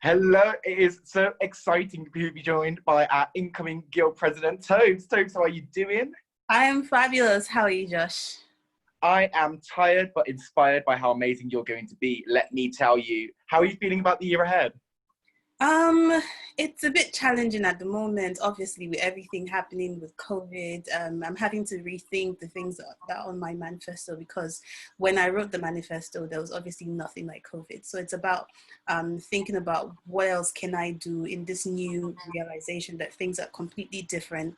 Hello, it is so exciting to be joined by our incoming Guild President, Tobes. Tobes, how are you doing? I am fabulous. How are you, Josh? I am tired but inspired by how amazing you're going to be. Let me tell you. How are you feeling about the year ahead? Um, it's a bit challenging at the moment, obviously, with everything happening with COVID. I'm having to rethink the things that are on my manifesto because when I wrote the manifesto, there was obviously nothing like COVID. So it's about thinking about what else can I do in this new realization that things are completely different.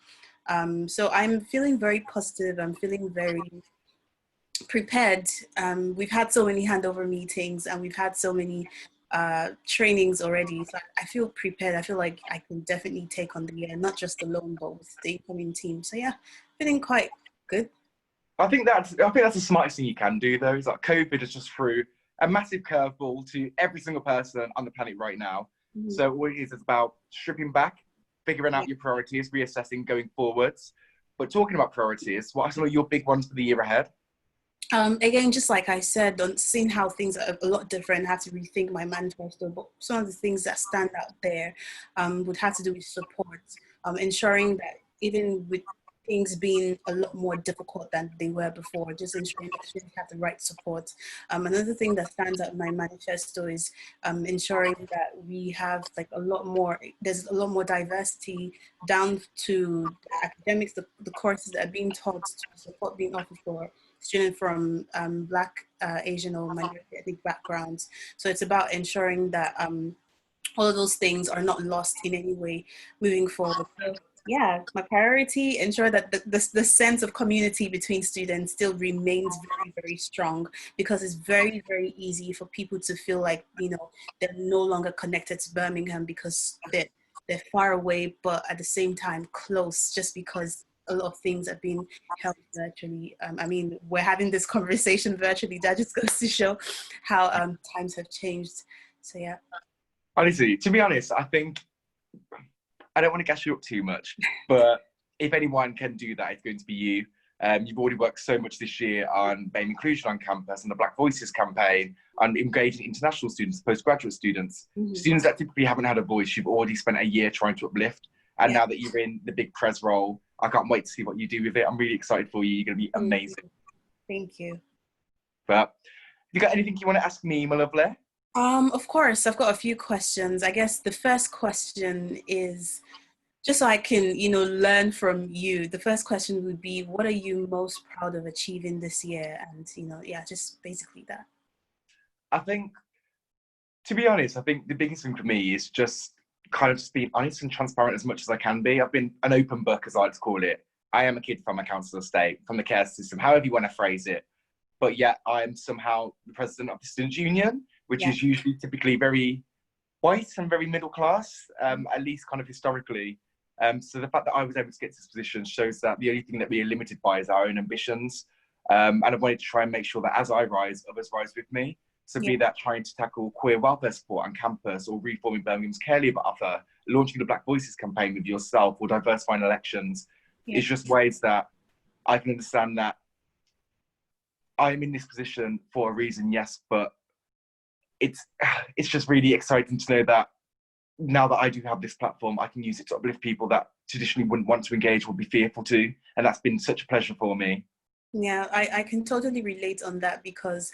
So I'm feeling very positive. I'm feeling very prepared. We've had so many handover meetings and we've had so many trainings already. So I feel prepared. I feel like I can definitely take on the year, not just alone, but with the incoming team. So yeah, feeling quite good. I think that's the smartest thing you can do though. Is like COVID has just threw a massive curveball to every single person on the planet right now. Mhm. So all it is about stripping back, figuring Yeah. out your priorities, reassessing going forwards. But talking about priorities, what are some of your big ones for the year ahead? Again, just like I said, on seeing how things are a lot different, I have to rethink my manifesto. But some of the things that stand out there would have to do with support, ensuring that even with things being a lot more difficult than they were before, just ensuring that students have the right support. Another thing that stands out in my manifesto is ensuring that we have like there's a lot more diversity down to the academics, the courses that are being taught to support being offered for students from Black, Asian, or minority ethnic backgrounds. So it's about ensuring that all of those things are not lost in any way moving forward. So yeah, my priority, ensure that the sense of community between students still remains very, very strong because it's very, very easy for people to feel like, they're no longer connected to Birmingham because they're far away, but at the same time close just because a lot of things are being held virtually. I mean, we're having this conversation virtually. That just goes to show how times have changed. So yeah. Honestly, to be honest, I think I don't want to gas you up too much, but if anyone can do that, it's going to be you. You've already worked so much this year on BAME inclusion on campus and the Black Voices campaign, and engaging international students, postgraduate students, Mhm. students that typically haven't had a voice. You've already spent a year trying to uplift, and Yeah. now that you're in the big press role, I can't wait to see what you do with it. I'm really excited for you. You're going to be amazing. Thank you. But have you got anything you want to ask me, my lovely? Of course, I've got a few questions. I guess the first question is just so I can, learn from you. The first question would be, what are you most proud of achieving this year? And, yeah, just basically that. I think, to be honest, I think the biggest thing for me is just kind of just being honest and transparent as much as I can be. I've been an open book, as I like to call it. I am a kid from a council estate, from the care system, however you want to phrase it. But yet I am somehow the president of the Students' Union, which Yeah. is usually typically very white and very middle class, at least kind of historically. So the fact that I was able to get to this position shows that the only thing that we are limited by is our own ambitions. And I wanted to try and make sure that as I rise, others rise with me. So Yeah. be that trying to tackle queer welfare support on campus, or reforming Birmingham's care leave offer, launching the Black Voices campaign with yourself, or diversifying elections, Yeah. it's just ways that I can understand that I'm in this position for a reason, yes, but it's it's just really exciting to know that now that I do have this platform, I can use it to uplift people that traditionally wouldn't want to engage, would be fearful to, and that's been such a pleasure for me. Yeah, I can totally relate on that because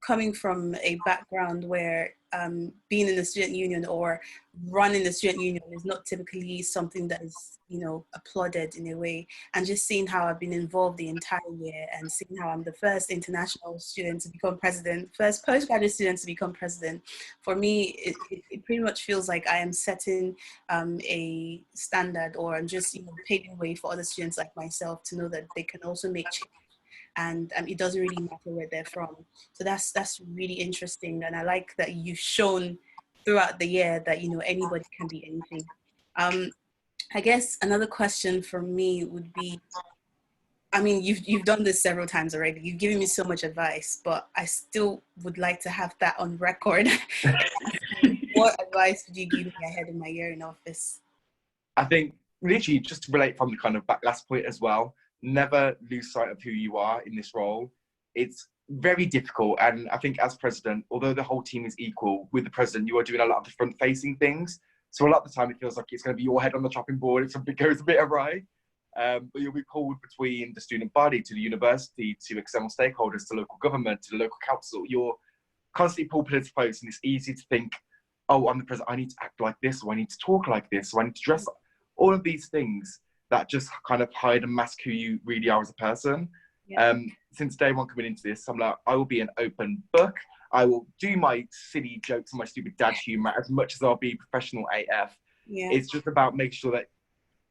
coming from a background where being in the student union or running the student union is not typically something that is, applauded in a way. And just seeing how I've been involved the entire year and seeing how I'm the first international student to become president, first postgraduate student to become president, for me, it pretty much feels like I am setting a standard, or I'm just, paving way for other students like myself to know that they can also make change, and it doesn't really matter where they're from. So that's really interesting, and I like that you've shown throughout the year that anybody can be anything. Um, I guess another question for me would be, I mean, you've done this several times already. You've given me so much advice, but I still would like to have that on record. What advice would you give me ahead of my year in office? I think literally just to relate from the kind of back last point as well, never lose sight of who you are in this role. It's very difficult. And I think as president, although the whole team is equal, with the president, you are doing a lot of the front-facing things. So a lot of the time, it feels like it's going to be your head on the chopping board if something goes a bit awry. But you'll be pulled between the student body, to the university, to external stakeholders, to local government, to the local council. You're constantly pulled to post, and it's easy to think, oh, I'm the president, I need to act like this, or I need to talk like this, or I need to dress like... All of these things that just kind of hide and mask who you really are as a person. Yeah. Since day one coming into this, I'm like, I will be an open book. I will do my silly jokes and my stupid dad humor as much as I'll be professional AF. Yeah. It's just about making sure that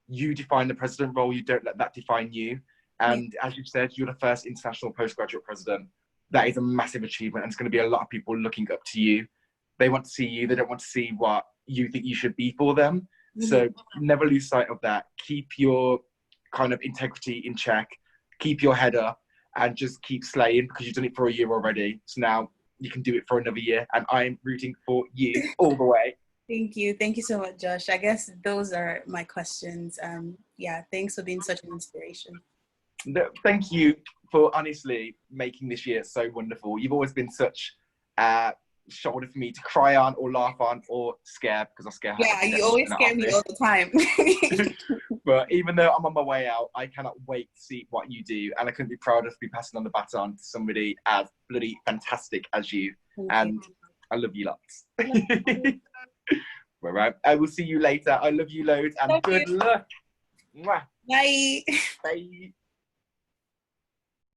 you define the president role, you don't let that define you. And as you said, you're the first international postgraduate president. That is a massive achievement, and it's going to be a lot of people looking up to you. They want to see you, they don't want to see what you think you should be for them. So never lose sight of that. Keep your kind of integrity in check, keep your head up, and just keep slaying, because you've done it for a year already. So now you can do it for another year, and I'm rooting for you all the way. Thank you. Thank you so much, Josh. I guess those are my questions. Yeah, thanks for being such an inspiration. No, thank you for honestly making this year so wonderful. You've always been such a shoulder for me to cry on or laugh on or scare, because I scare her. Yeah, you always scare me all the time. But even though I'm on my way out, I cannot wait to see what you do, and I couldn't be prouder to be passing on the baton to somebody as bloody fantastic as you. And I love you lots. All right, I will see you later. I love you loads, and good luck. Mwah. Bye. Bye.